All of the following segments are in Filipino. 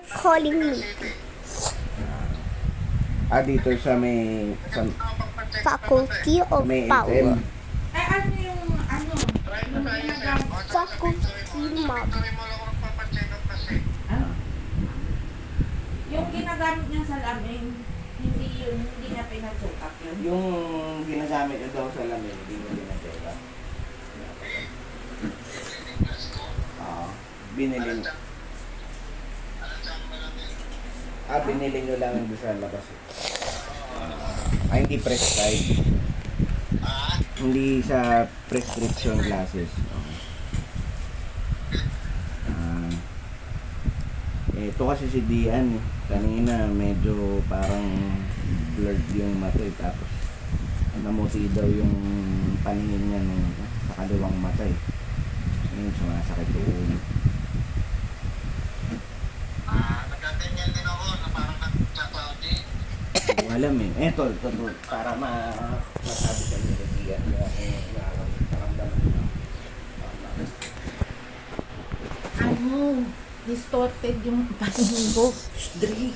calling me Dito sa may Faculty of may Power. ATM. Ay, ano yung ginagamit? Faculty Map. Yung ginagamit niya sa lamin, hindi niya pinag-check up yun. Yung ginagamit nyo daw sa lamin, hindi nyo ginagawa. Binili nyo. Binili nyo lang doon sa labas. Hindi prescribed. Hindi sa prescription glasses. Ito kasi si Dian, kanina medyo parang blurred yung mata tapos namuti daw yung paningin niya sa kaliwang mata Ngayon sumasakit yung ulo. Nagkaganyan din ako na parang nag-cloudy. Hindi ko alam Eto, para masabi sa inyo ni Dian nakaramdaman niya. Distorted yung paningin ko. Dre.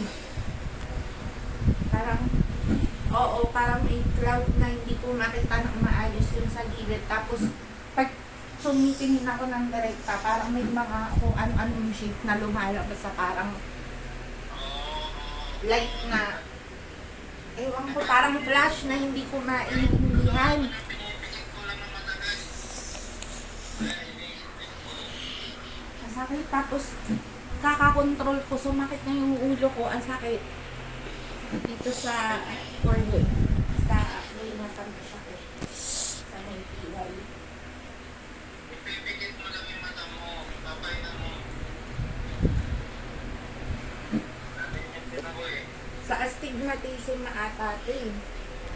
Parang may cloud na hindi ko makita ng maayos yung sa gilid. Tapos, pag sumitingin ako ng direkta, parang may mga kung ano-anong shape na lumalabas sa parang light na, ewan ko, parang flash na hindi ko maintindihan. Sakit. Tapos, kakakontrol ko, sumakit na yung ulo ko, ang sakit. Dito sa forehead. Sa may matang sakit. Sa may pilay. Ipipigit mo lang yung mata mo, papahinga mo. Narinig din ako Sa astigmatism na ata ito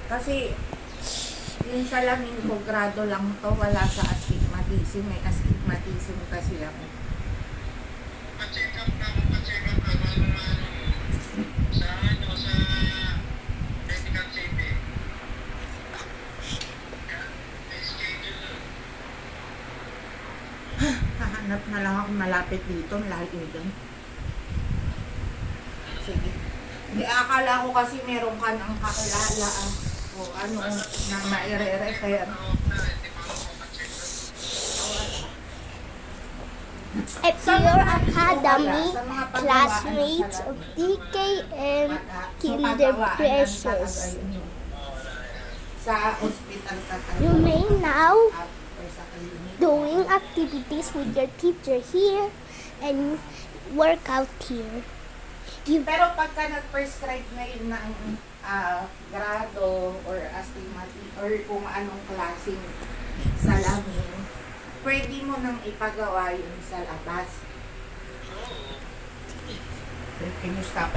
Kasi, yung salamin ko, grado lang to, wala sa astigmatism. May astigmatism kasi ako. Pa-check up ka sa medical city. May schedule. Hahanap na lang ako malapit dito, layo dyan. Sige. Hindi, akala ko kasi meron ka ng kakilala o ano na maire-refer. A Pure Academy, classmates of DK and Kinder Precious. Sa ospital ka You may now sa clinic. doing activities with your teacher here and work out here. You Pero pagka nag-prescribe na yun ng grado or astigmatic or kung anong klaseng salamin, pwede mo nang ipagawa yun sa labas. Can you stop?